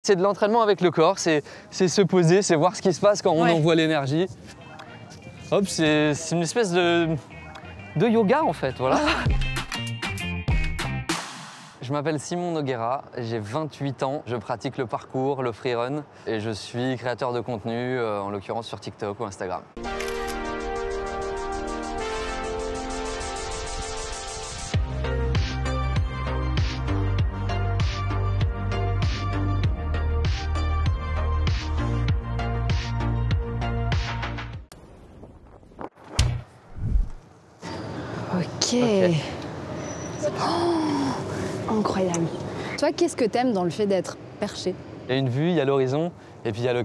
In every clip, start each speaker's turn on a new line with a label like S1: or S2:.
S1: C'est de l'entraînement avec le corps, c'est se poser, c'est voir ce qui se passe quand on envoie l'énergie. Hop, c'est une espèce de yoga en fait, voilà. Je m'appelle Simon Noguera, j'ai 28 ans, je pratique le parcours, le freerun et je suis créateur de contenu, en l'occurrence sur TikTok ou Instagram.
S2: Ok. Oh, incroyable. Toi, qu'est-ce que t'aimes dans le fait d'être perché?
S1: Il y a une vue, il y a l'horizon, et puis il y a le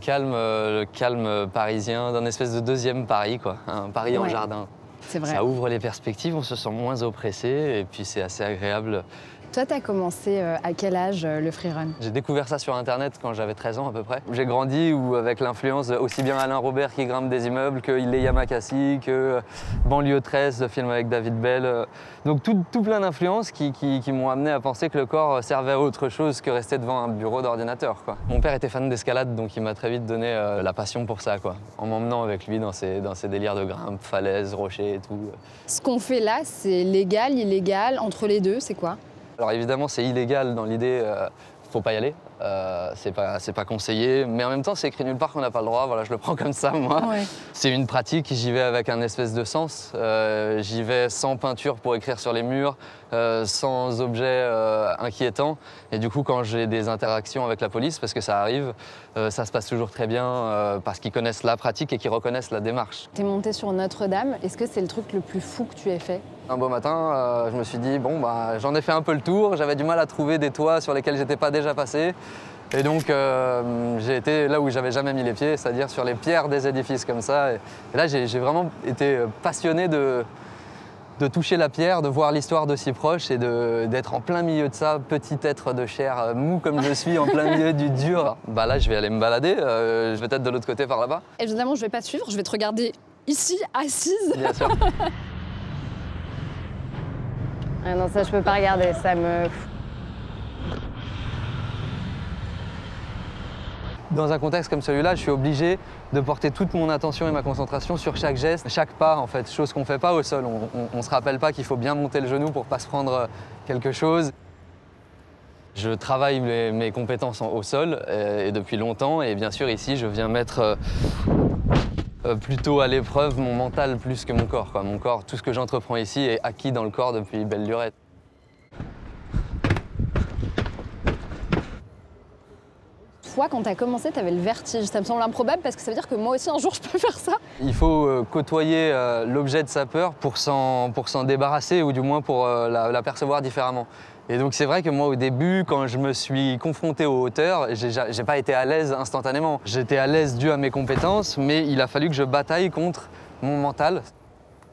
S1: calme parisien d'un espèce de deuxième Paris, quoi. Un Paris en jardin.
S2: C'est vrai.
S1: Ça ouvre les perspectives, on se sent moins oppressé, et puis c'est assez agréable.
S2: Toi, t'as commencé à quel âge le freerun?
S1: J'ai découvert ça sur Internet quand j'avais 13 ans à peu près. J'ai grandi avec l'influence aussi bien Alain Robert qui grimpe des immeubles que Iléa Makassi, que Banlieue 13, le film avec David Bell. Donc tout plein d'influences qui m'ont amené à penser que le corps servait à autre chose que rester devant un bureau d'ordinateur, quoi. Mon père était fan d'escalade, donc il m'a très vite donné la passion pour ça, quoi. En m'emmenant avec lui dans ses délires de grimpe, falaises, rochers et tout.
S2: Ce qu'on fait là, c'est légal, illégal, entre les deux, c'est quoi?
S1: Alors évidemment, c'est illégal dans l'idée, faut pas y aller, c'est pas conseillé, mais en même temps, c'est écrit nulle part qu'on n'a pas le droit, voilà, je le prends comme ça, moi. Ouais. C'est une pratique, j'y vais avec un espèce de sens, j'y vais sans peinture pour écrire sur les murs, sans objet inquiétant, et du coup, quand j'ai des interactions avec la police, parce que ça arrive, ça se passe toujours très bien, parce qu'ils connaissent la pratique et qu'ils reconnaissent la démarche.
S2: T'es monté sur Notre-Dame, est-ce que c'est le truc le plus fou que tu aies fait?
S1: Un beau matin, je me suis dit, bon, bah, j'en ai fait un peu le tour, j'avais du mal à trouver des toits sur lesquels j'étais pas déjà passé. Et donc, j'ai été là où j'avais jamais mis les pieds, c'est-à-dire sur les pierres des édifices comme ça. Et là, j'ai vraiment été passionné de toucher la pierre, de voir l'histoire de si proche et d'être en plein milieu de ça, petit être de chair mou comme je suis, en plein milieu du dur. Bah là, je vais aller me balader, je vais peut-être de l'autre côté par là-bas.
S2: Évidemment, je vais pas te suivre, je vais te regarder ici, assise.
S1: Bien sûr.
S2: Ah non, ça je peux pas regarder, ça me...
S1: Dans un contexte comme celui-là, je suis obligé de porter toute mon attention et ma concentration sur chaque geste, chaque pas en fait, chose qu'on fait pas au sol. On se rappelle pas qu'il faut bien monter le genou pour pas se prendre quelque chose. Je travaille mes compétences au sol et depuis longtemps, et bien sûr ici je viens mettre plutôt à l'épreuve mon mental plus que mon corps, quoi. Mon corps, tout ce que j'entreprends ici est acquis dans le corps depuis belle lurette.
S2: Toi, quand t'as commencé, t'avais le vertige. Ça me semble improbable parce que ça veut dire que moi aussi un jour je peux faire ça.
S1: Il faut côtoyer l'objet de sa peur pour s'en débarrasser ou du moins pour la percevoir différemment. Et donc c'est vrai que moi au début, quand je me suis confronté aux hauteurs, j'ai pas été à l'aise instantanément. J'étais à l'aise dû à mes compétences, mais il a fallu que je bataille contre mon mental.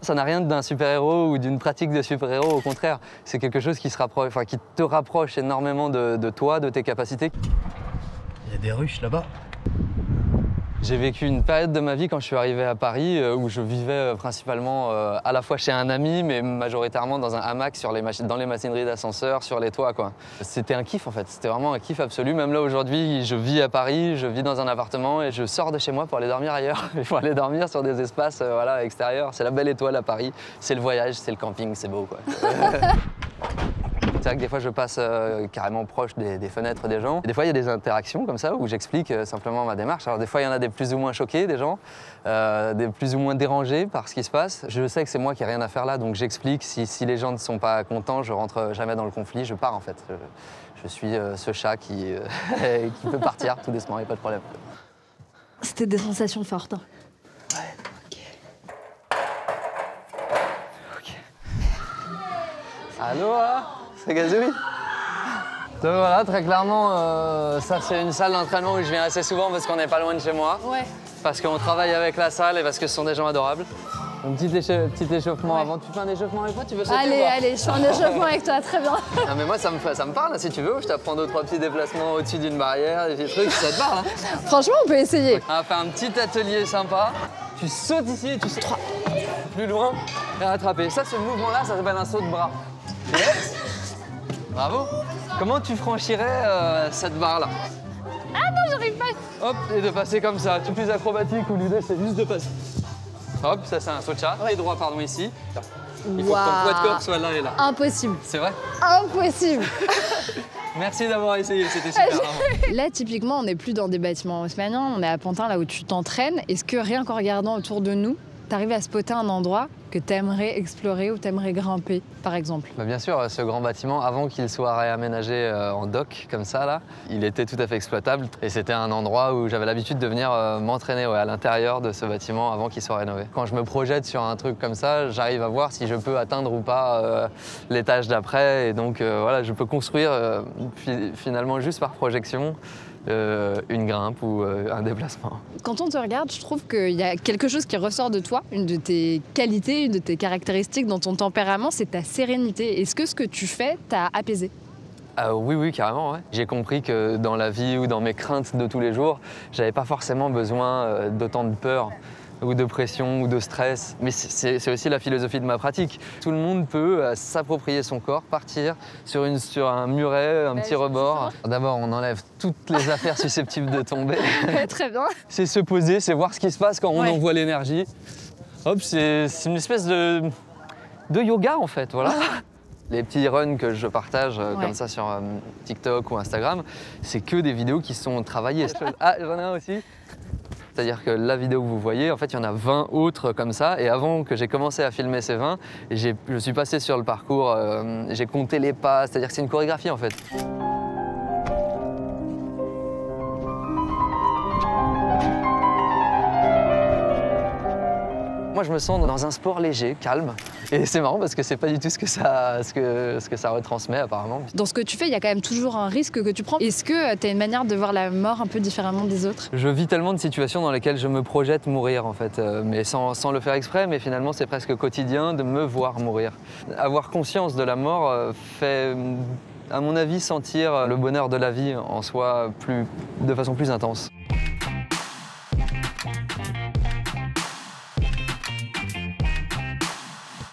S1: Ça n'a rien d'un super-héros ou d'une pratique de super-héros, au contraire. C'est quelque chose qui te rapproche énormément de toi, de tes capacités.
S3: Il y a des ruches là-bas.
S1: J'ai vécu une période de ma vie quand je suis arrivé à Paris où je vivais principalement à la fois chez un ami, mais majoritairement dans un hamac dans les machineries d'ascenseur, sur les toits, quoi. C'était un kiff en fait, c'était vraiment un kiff absolu. Même là aujourd'hui, je vis à Paris, je vis dans un appartement et je sors de chez moi pour aller dormir ailleurs. Il faut aller dormir sur des espaces voilà, extérieurs. C'est la belle étoile à Paris, c'est le voyage, c'est le camping, c'est beau, quoi. C'est vrai que des fois, je passe carrément proche des fenêtres des gens. Et des fois, il y a des interactions comme ça où j'explique simplement ma démarche. Alors des fois, il y en a des plus ou moins choqués, des gens, des plus ou moins dérangés par ce qui se passe. Je sais que c'est moi qui n'ai rien à faire là, donc j'explique. Si les gens ne sont pas contents, je rentre jamais dans le conflit, je pars en fait. Je suis ce chat qui peut partir tout doucement, il n'y a pas de problème.
S2: C'était des sensations fortes.
S1: Ouais. Ok. Allô, hein? C'est Gazouille. Donc voilà, très clairement, ça c'est une salle d'entraînement où je viens assez souvent parce qu'on n'est pas loin de chez moi. Ouais. Parce qu'on travaille avec la salle et parce que ce sont des gens adorables. Un petit échauffement avant. Tu fais un échauffement avec moi? Tu veux sauter?
S2: Allez, je fais un échauffement avec toi, très bien.
S1: Ah, mais moi ça me parle, si tu veux. Je t'apprends 2-3 petits déplacements au-dessus d'une barrière, des petits trucs, ça te parle. Hein?
S2: Franchement, on peut essayer.
S1: On va faire un petit atelier sympa. Tu sautes ici et tu sautes plus loin et rattraper. Ça, ce mouvement-là, ça s'appelle un saut de bras. Yes. Bravo. Comment tu franchirais cette barre-là?
S2: Ah,
S1: Hop, et de passer comme ça. Tout plus acrobatique où l'idée c'est juste de passer. Hop, ça c'est un saut de chat. Et droit, pardon, ici. Il faut que ton poids de corps soit là et là.
S2: Impossible.
S1: C'est vrai?
S2: Impossible.
S1: Merci d'avoir essayé, c'était super. Vraiment.
S2: Là, typiquement, on n'est plus dans des bâtiments haussmanniens, on est à Pantin, là où tu t'entraînes. Est-ce que rien qu'en regardant autour de nous, t'arrives à spotter un endroit que t'aimerais explorer ou t'aimerais grimper, par exemple?
S1: Bah bien sûr, ce grand bâtiment, avant qu'il soit réaménagé en dock, comme ça, là, il était tout à fait exploitable. Et c'était un endroit où j'avais l'habitude de venir m'entraîner à l'intérieur de ce bâtiment avant qu'il soit rénové. Quand je me projette sur un truc comme ça, j'arrive à voir si je peux atteindre ou pas l'étage d'après. Et donc, voilà, je peux construire finalement juste par projection une grimpe ou un déplacement.
S2: Quand on te regarde, je trouve qu'il y a quelque chose qui ressort de toi, une de tes qualités, une de tes caractéristiques dans ton tempérament, c'est ta sérénité. Est-ce que ce que tu fais t'a apaisé?
S1: Oui, carrément. Ouais. J'ai compris que dans la vie ou dans mes craintes de tous les jours, j'avais pas forcément besoin d'autant de peur ou de pression ou de stress. Mais c'est aussi la philosophie de ma pratique. Tout le monde peut s'approprier son corps, partir sur un muret, un petit rebord. D'abord, on enlève toutes les affaires susceptibles de tomber.
S2: Très bien.
S1: C'est se poser, c'est voir ce qui se passe quand on envoie l'énergie. Hop, c'est une espèce de yoga en fait, voilà. Les petits runs que je partage comme ça sur TikTok ou Instagram, c'est que des vidéos qui sont travaillées. Ah, j'en ai un aussi. C'est-à-dire que la vidéo que vous voyez, en fait, il y en a 20 autres comme ça. Et avant que j'ai commencé à filmer ces 20, je suis passé sur le parcours, j'ai compté les pas, c'est-à-dire que c'est une chorégraphie en fait. Moi, je me sens dans un sport léger, calme. Et c'est marrant parce que c'est pas du tout ce que ça retransmet apparemment.
S2: Dans ce que tu fais, il y a quand même toujours un risque que tu prends. Est-ce que tu as une manière de voir la mort un peu différemment des autres?
S1: Je vis tellement de situations dans lesquelles je me projette mourir en fait, mais sans le faire exprès, mais finalement c'est presque quotidien de me voir mourir. Avoir conscience de la mort fait, à mon avis, sentir le bonheur de la vie en soi de façon plus intense.